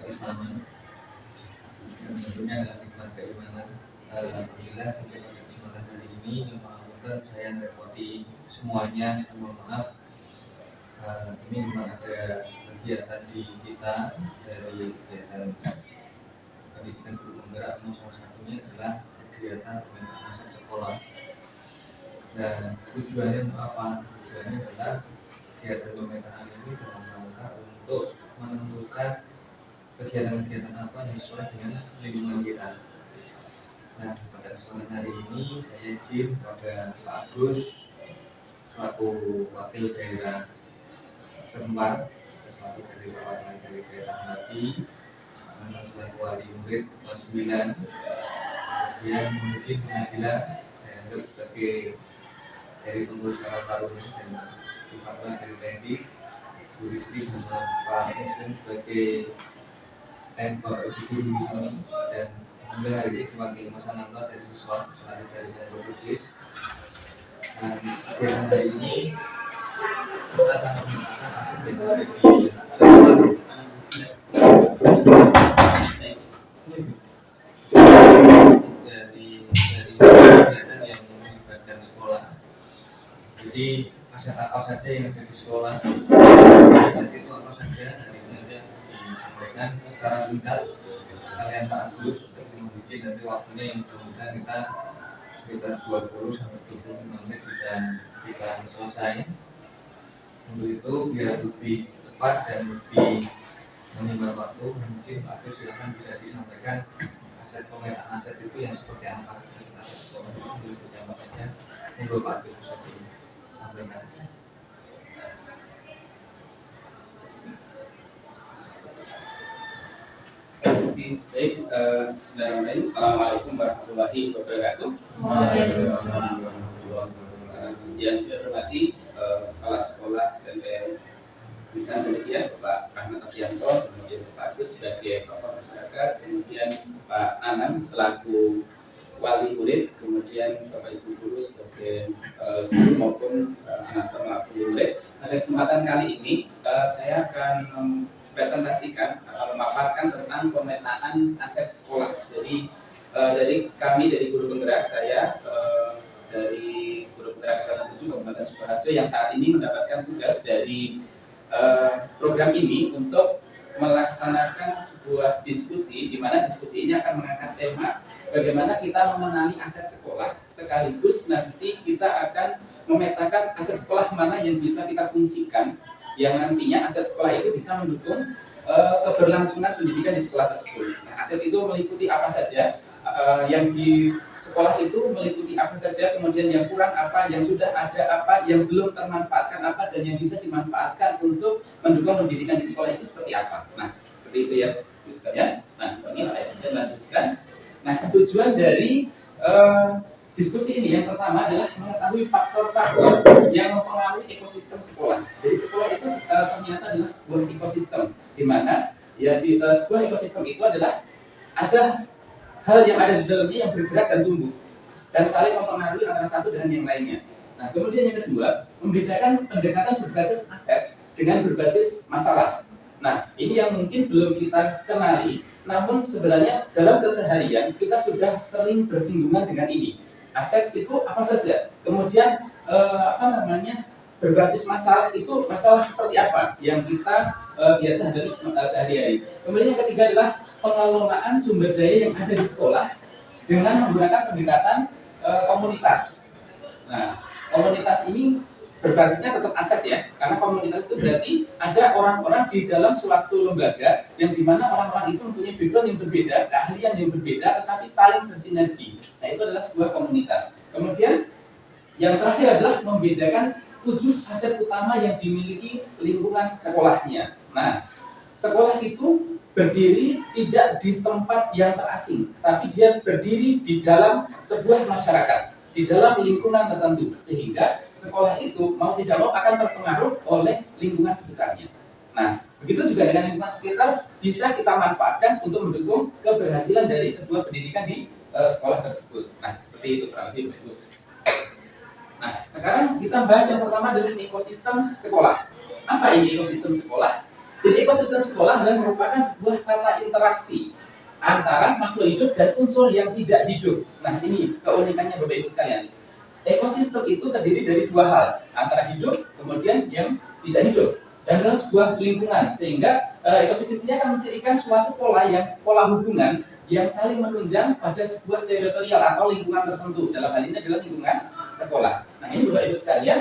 keislaman. Dan tentunya adalah nikmat keimanan. Alhamdulillah sampai pada kesempatan hari ini, maafkan saya merepoti semuanya, saya mohon maaf. Ini memang ada kegiatan di kita dari kegiatan pendidikan guru penggerak, salah satunya adalah kegiatan pemetaan aset sekolah. Dan tujuannya apa? Tujuannya adalah kegiatan pemetaan ini dalam rangka untuk menentukan kegiatan-kegiatan apa yang sesuai dengan lingkungan kita. Nah, pada kesempatan hari ini saya izin kepada Pak Agus selaku wakil daerah Serembar, selaku dari perwakilan dari daerah Mati, selaku wali murid kelas 9, kemudian izin pengadilan saya anggap sebagai dari pengurus Karang Taruna dan Departemen dari TNI, Bu Rizky sama Pak Muslim sebagai guru di sini, dan alhamdulillah hari ini diwakili Mas Ananto dari siswa selalu dari Pondok. Dan kegiatan hari ini kita akan menggunakan hasil dari kegiatan yang melibatkan sekolah. Jadi aset apa saja yang ada di sekolah, aset itu apa saja, dari sini aja disampaikan secara singkat. Kalian Pak Agus mohon izin nanti waktunya yang mudah-mudahan kita sekitar 20 sampai 25 menit bisa kita selesai. Untuk itu biar lebih cepat dan lebih menimbang waktu, mungkin Pak Agus silakan bisa disampaikan aset pemetaan aset itu yang seperti apa, aset sekolah itu apa saja. Untuk Pak Agus bisa disampaikan. Baik, bismillahirrahmanirrahim. Assalamualaikum warahmatullahi wabarakatuh. Yang saya hormati Kepala Sekolah SMP Insan Demikian Bapak Rahmat Afianto, kemudian Pak Agus sebagai tokoh masyarakat, kemudian Pak Anam selaku wali murid, kemudian Bapak Ibu guru sebagai guru maupun anak pelaku murid. Pada kesempatan kali ini saya akan presentasikan atau memaparkan tentang pemetaan aset sekolah. Jadi dari kami dari guru penggerak, saya dari guru penggerak Kelurahan 7 Kabupaten Sukoharjo yang saat ini mendapatkan tugas dari program ini untuk melaksanakan sebuah diskusi, di mana diskusi ini akan mengangkat tema bagaimana kita mengenali aset sekolah, sekaligus nanti kita akan memetakan aset sekolah mana yang bisa kita fungsikan, yang nantinya aset sekolah itu bisa mendukung keberlangsungan pendidikan di sekolah tersebut. Nah, aset itu meliputi apa saja, yang di sekolah itu meliputi apa saja, kemudian yang kurang apa, yang sudah ada apa, yang belum termanfaatkan apa, dan yang bisa dimanfaatkan untuk mendukung pendidikan di sekolah itu seperti apa. Nah, seperti itu ya, misalnya. Nah, ini saya akan lanjutkan. Nah, tujuan dari diskusi ini yang pertama adalah mengetahui faktor-faktor yang mempengaruhi ekosistem sekolah. Jadi sekolah itu ternyata adalah sebuah ekosistem, di mana ya di sebuah ekosistem itu adalah ada hal yang ada di dalamnya yang bergerak dan tumbuh dan saling mempengaruhi antara satu dengan yang lainnya. Nah, kemudian yang kedua, membedakan pendekatan berbasis aset dengan berbasis masalah. Nah, ini yang mungkin belum kita kenali, namun sebenarnya dalam keseharian kita sudah sering bersinggungan dengan ini. Aset itu apa saja, kemudian berbasis masalah itu masalah seperti apa yang kita biasa hadapi sehari-hari. Kemudian yang ketiga adalah pengelolaan sumber daya yang ada di sekolah dengan menggunakan pendekatan komunitas. Nah, komunitas ini berbasisnya tetap aset ya, karena komunitas itu berarti ada orang-orang di dalam suatu lembaga yang dimana orang-orang itu mempunyai background yang berbeda, keahlian yang berbeda, tetapi saling bersinergi. Nah, itu adalah sebuah komunitas. Kemudian yang terakhir adalah membedakan 7 aset utama yang dimiliki lingkungan sekolahnya. Nah, sekolah itu berdiri tidak di tempat yang terasing, tapi dia berdiri di dalam sebuah masyarakat, di dalam lingkungan tertentu, sehingga sekolah itu mau tidak mau akan terpengaruh oleh lingkungan sekitarnya. Nah, begitu juga dengan lingkungan sekitar bisa kita manfaatkan untuk mendukung keberhasilan dari sebuah pendidikan di sekolah tersebut. Nah, seperti itu kurang lebih itu. Nah, sekarang kita bahas yang pertama adalah ekosistem sekolah. Apa ini ekosistem sekolah? Jadi ekosistem sekolah adalah merupakan sebuah tata interaksi antara makhluk hidup dan unsur yang tidak hidup. Nah, ini keunikannya Bapak Ibu sekalian. Ekosistem itu terdiri dari dua hal, antara hidup kemudian yang tidak hidup, dan dalam sebuah lingkungan, sehingga ekosistem ini akan mencirikan suatu pola hubungan yang saling menunjang pada sebuah teritorial atau lingkungan tertentu. Dalam hal ini adalah lingkungan sekolah. Nah, ini Bapak Ibu sekalian,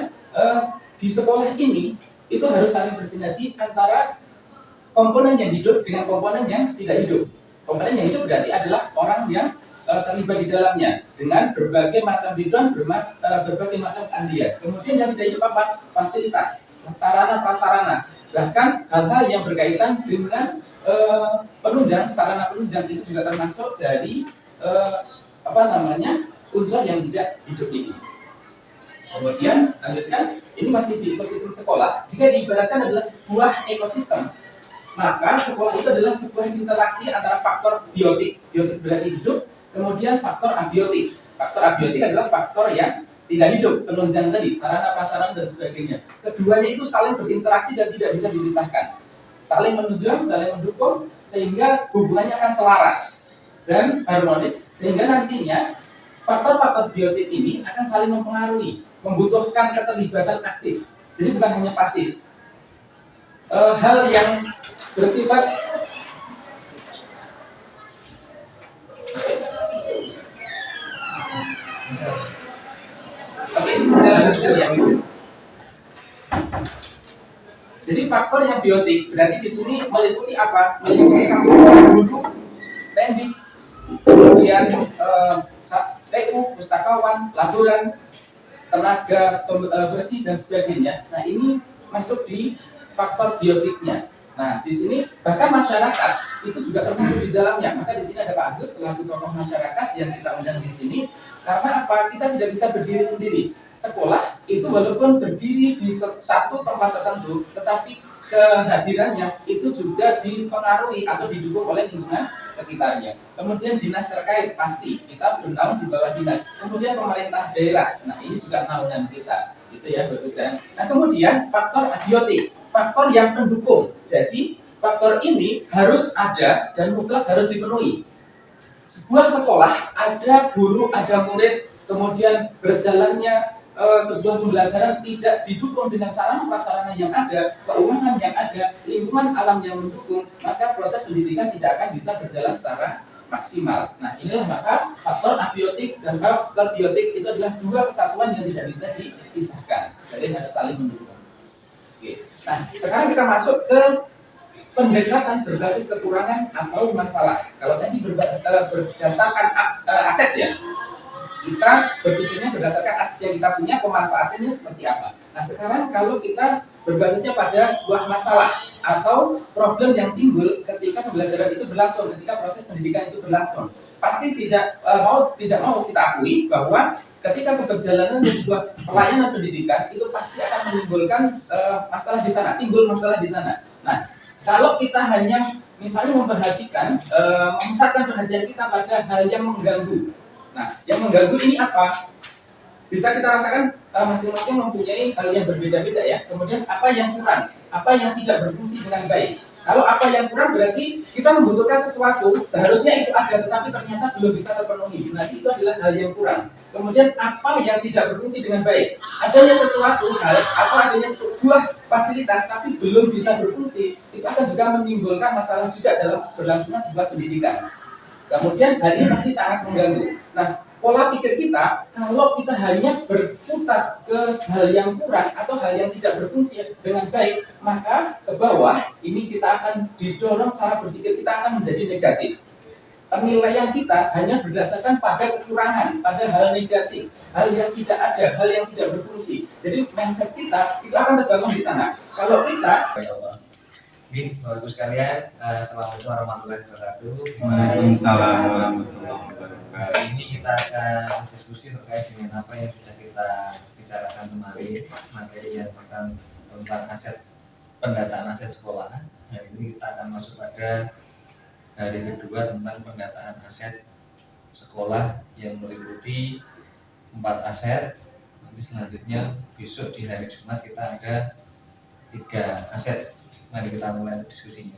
di sekolah ini itu harus saling bersinergi antara komponen yang hidup dengan komponen yang tidak hidup. Komponen yang hidup berarti adalah orang yang terlibat di dalamnya dengan berbagai macam bidang, berbagai macam keahlian. Kemudian yang tidak hidup apa? Fasilitas, sarana prasarana, bahkan hal-hal yang berkaitan dengan penunjang, sarana penunjang itu juga termasuk dari unsur yang tidak hidup ini. Kemudian lanjutkan, ini masih di ekosistem sekolah. Jika diibaratkan adalah sebuah ekosistem, maka sekolah itu adalah sebuah interaksi antara faktor biotik berarti hidup, kemudian faktor abiotik. Faktor abiotik adalah faktor yang tidak hidup, penunjang tadi, sarana prasarana dan sebagainya. Keduanya itu saling berinteraksi dan tidak bisa dipisahkan. Saling menunjang, saling mendukung, sehingga hubungannya akan selaras dan harmonis, sehingga nantinya faktor-faktor biotik ini akan saling mempengaruhi, membutuhkan keterlibatan aktif. Jadi bukan hanya pasif. Hal yang bersifat saya lanjutkan ya. Jadi faktor yang biotik berarti di sini meliputi apa? Meliputi sambungan guru, teknik, kemudian TU, pustakawan, laboran, tenaga bersih dan sebagainya. Nah, ini masuk di faktor biotiknya. Nah, di sini bahkan masyarakat itu juga termasuk di dalamnya. Maka di sini ada Pak Agus selaku tokoh masyarakat yang kita undang di sini. Karena apa? Kita tidak bisa berdiri sendiri. Sekolah itu walaupun berdiri di satu tempat tertentu, tetapi kehadirannya itu juga dipengaruhi atau didukung oleh lingkungan sekitarnya. Kemudian dinas terkait pasti kita bernaung di bawah dinas. Kemudian pemerintah daerah. Nah, ini juga naungan kita. Itu ya, bagus kan? Nah, kemudian faktor abiotik, faktor yang pendukung. Jadi faktor ini harus ada dan mutlak harus dipenuhi. Sebuah sekolah ada guru, ada murid, kemudian berjalannya sebuah pembelajaran tidak didukung dengan sarana prasarana yang ada, keuangan yang ada, lingkungan alam yang mendukung, maka proses pendidikan tidak akan bisa berjalan secara maksimal. Nah, inilah maka faktor abiotik dan faktor biotik itu adalah dua kesatuan yang tidak bisa dipisahkan. Jadi harus saling mendukung. Oke. Nah, sekarang kita masuk ke pendekatan berbasis kekurangan atau masalah. Kalau tadi berdasarkan aset ya, kita berpikirnya berdasarkan aset yang kita punya, pemanfaatannya seperti apa. Nah, sekarang kalau kita berbasisnya pada sebuah masalah atau problem yang timbul ketika pembelajaran itu berlangsung, ketika proses pendidikan itu berlangsung, pasti tidak mau kita akui bahwa ketika keberjalanan di sebuah pelayanan pendidikan itu pasti akan menimbulkan masalah di sana, timbul masalah di sana. Nah, kalau kita hanya misalnya memperhatikan, memusatkan perhatian kita pada hal yang mengganggu. Nah, yang mengganggu ini apa? Bisa kita rasakan masing-masing mempunyai hal yang berbeda-beda ya. Kemudian apa yang kurang, apa yang tidak berfungsi dengan baik. Kalau apa yang kurang berarti kita membutuhkan sesuatu, seharusnya itu ada tetapi ternyata belum bisa terpenuhi. Berarti itu adalah hal yang kurang. Kemudian apa yang tidak berfungsi dengan baik? Adanya sesuatu hal atau adanya sebuah fasilitas tapi belum bisa berfungsi, itu akan juga menimbulkan masalah juga dalam berlangsungnya sebuah pendidikan. Kemudian hal ini pasti sangat mengganggu. Nah, pola pikir kita, kalau kita hanya berputar ke hal yang kurang atau hal yang tidak berfungsi dengan baik, maka ke bawah ini kita akan didorong cara berpikir kita akan menjadi negatif. Penilaian kita hanya berdasarkan pada kekurangan, pada hal negatif, hal yang tidak ada, hal yang tidak berfungsi. Jadi mindset kita itu akan terbangun di sana. Kalau kita Bapak Ibu sekalian, assalamualaikum warahmatullahi wabarakatuh. Waalaikumsalam warahmatullahi wabarakatuh. Hari ini kita akan diskusi terkait dengan apa yang sudah kita bicarakan kemarin, materi yang tentang aset, pendataan aset sekolah. Hari ini kita akan masuk pada hari kedua tentang pendataan aset sekolah yang meliputi 4 aset. Nanti selanjutnya besok di hari Jumat kita ada 3 aset. Mari kita mulai diskusinya.